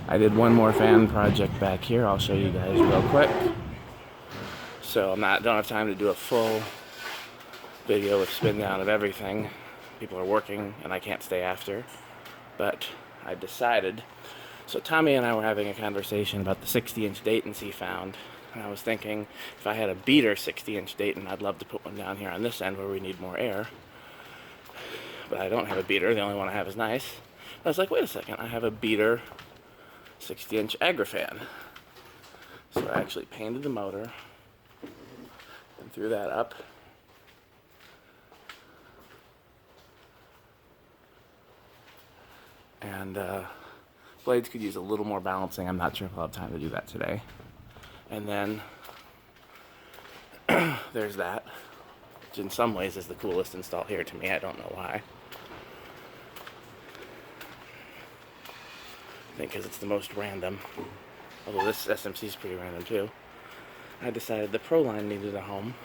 I did one more fan project back here. I'll show you guys real quick. So don't have time to do a full video with spin down of everything. People are working and I can't stay after. But I decided. So Tommy and I were having a conversation about the 60-inch Daytons he found. And I was thinking, if I had a beater 60-inch Dayton, I'd love to put one down here on this end where we need more air. But I don't have a beater. The only one I have is nice. I was like, wait a second, I have a beater 60-inch agrifan. So I actually painted the motor and threw that up. And blades could use a little more balancing. I'm not sure if I'll have time to do that today. And then there's that, which in some ways is the coolest install here to me. I don't know why. I think because it's the most random. Although this SMC is pretty random too. I decided the Pro line needed a home.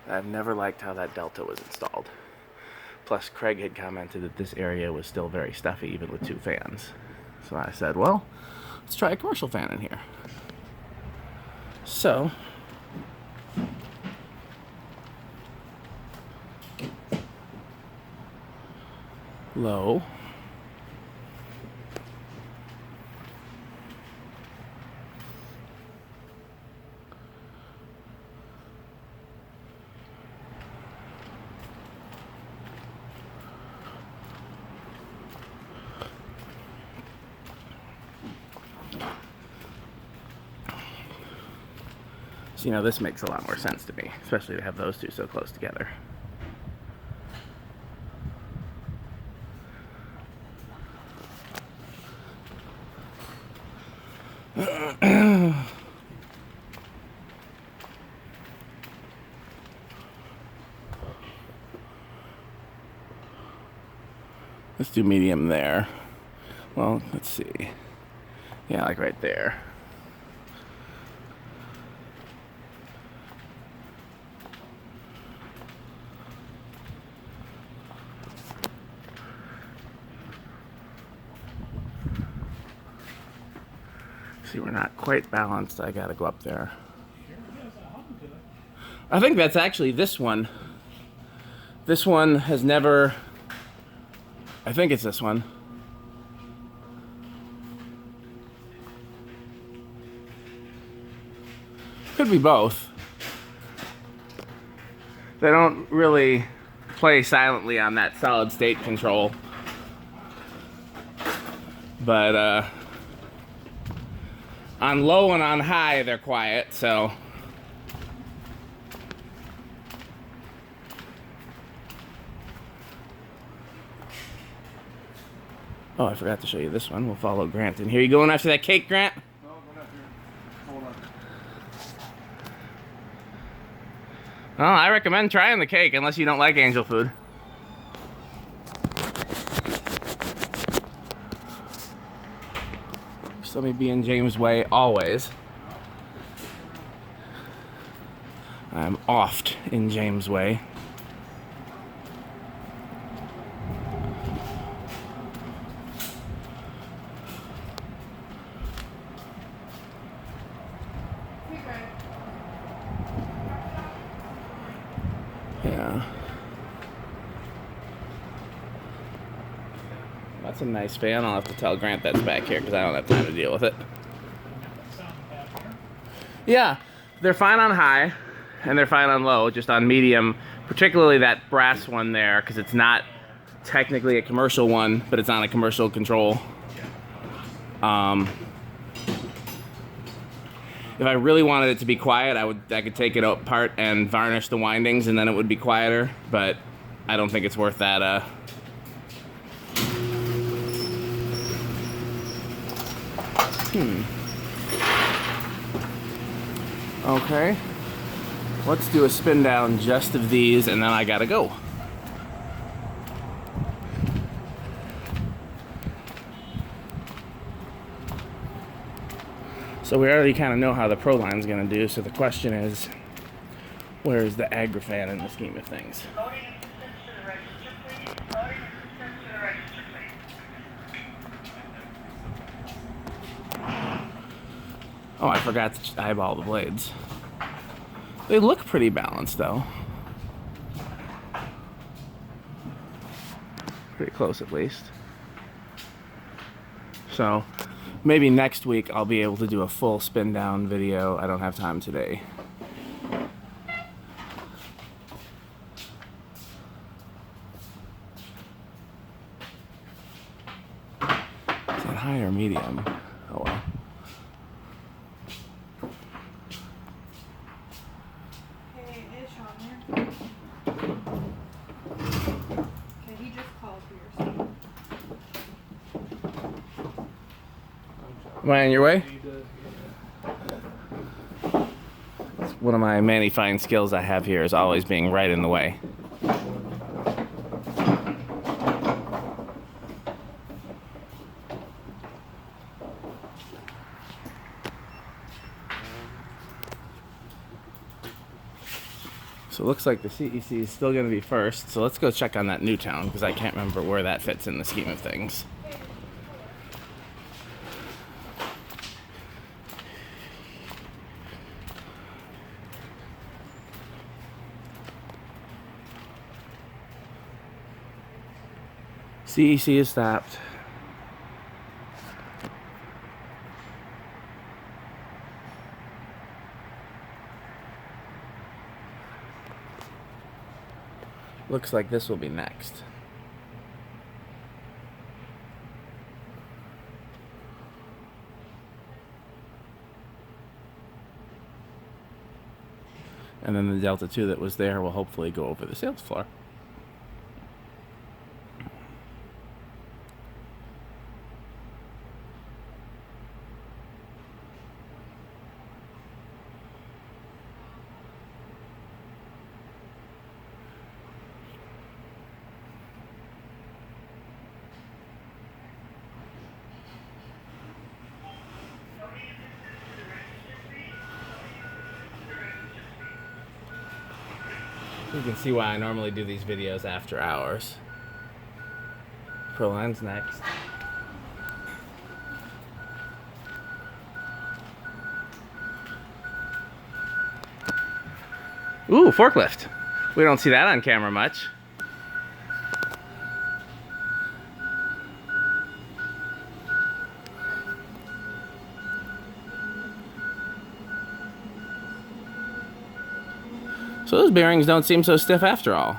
I've never liked how that Delta was installed. Plus, Craig had commented that this area was still very stuffy, even with 2 fans. So I said, well, let's try a commercial fan in here. So, low. So, you know, this makes a lot more sense to me, especially to have those two so close together. Let's do medium there. Well, let's see. Yeah, like right there. See, we're not quite balanced. I gotta go up there. I think that's actually this one. This one has never... I think it's this one. Could be both. They don't really play silently on that solid state control. But on low and on high, they're quiet, so. Oh, I forgot to show you this one. We'll follow Grant in here. You going after that cake, Grant? No, go after it. Hold on. Oh, I recommend trying the cake, unless you don't like angel food. Just let me be in James' way always. I'm oft in James' way. Yeah. That's a nice fan. I'll have to tell Grant that's back here because I don't have time to deal with it. Yeah, they're fine on high and they're fine on low, just on medium, particularly that brass one there because it's not technically a commercial one, but it's on a commercial control. If I really wanted it to be quiet, I could take it apart and varnish the windings and then it would be quieter, but I don't think it's worth that. Okay. Let's do a spin down just of these and then I gotta go. So we already kind of know how the Pro line's going to do, so the question is, where is the agrifan in the scheme of things? Loading assistance to the register, please. Loading assistance to the register, please. Oh, I forgot to eyeball the blades. They look pretty balanced, though. Pretty close, at least. So, maybe next week I'll be able to do a full spin down video. I don't have time today. Is that high or medium? Oh well. Hey, is Sean there? Okay, he just called for your stuff. Am I on your way? One of my many fine skills I have here is always being right in the way. So it looks like the CEC is still going to be first. So let's go check on that Newtown because I can't remember where that fits in the scheme of things. CEC is stopped. Looks like this will be next. And then the Delta 2 that was there will hopefully go over the sales floor. You can see why I normally do these videos after hours. Proline's next. Ooh, forklift. We don't see that on camera much. So those bearings don't seem so stiff after all.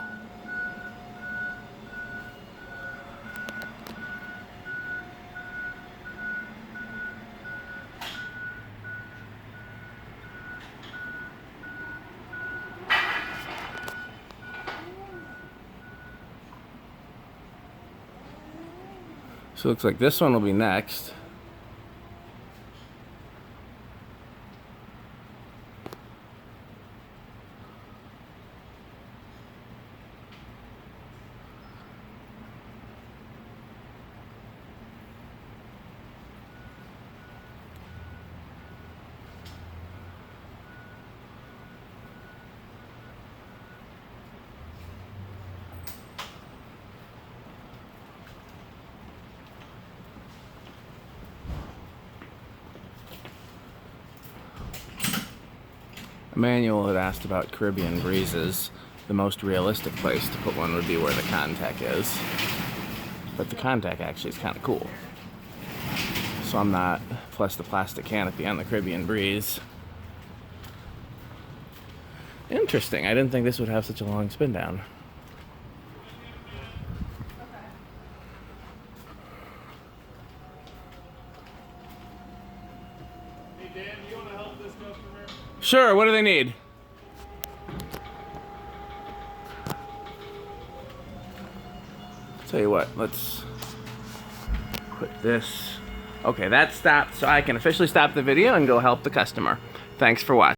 So it looks like this one will be next. Emmanuel had asked about Caribbean breezes. The most realistic place to put one would be where the contact is. But the contact actually is kind of cool. So I'm not, plus the plastic canopy on the Caribbean breeze. Interesting, I didn't think this would have such a long spin down. Hey Dan, do you want to help this customer? Sure, what do they need? Tell you what, let's put this. Okay, that stopped, so I can officially stop the video and go help the customer. Thanks for watching.